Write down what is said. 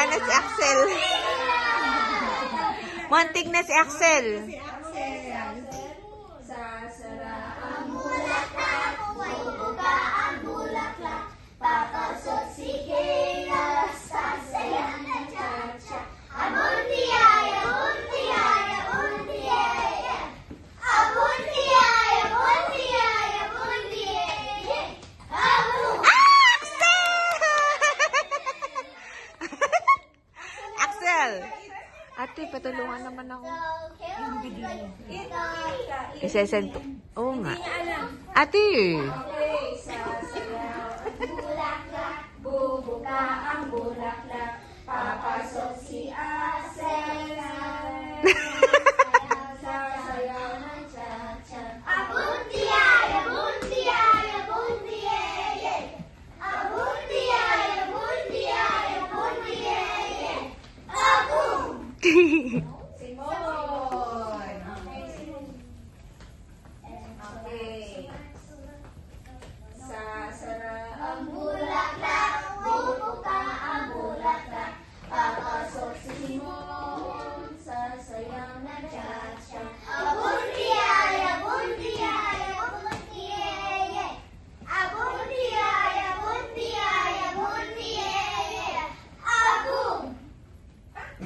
na si Axel. Muntik na si Axel. Sasara ang bulaklak, bubuga ang bulaklak, papasok si Kayla, sasaya na cha-cha. Abuntiay, abuntiay, abuntiay, abuntiay, abuntiay, abuntiay, Axel! Ate, patulungan naman ako. Isesend. Oo nga. Ate!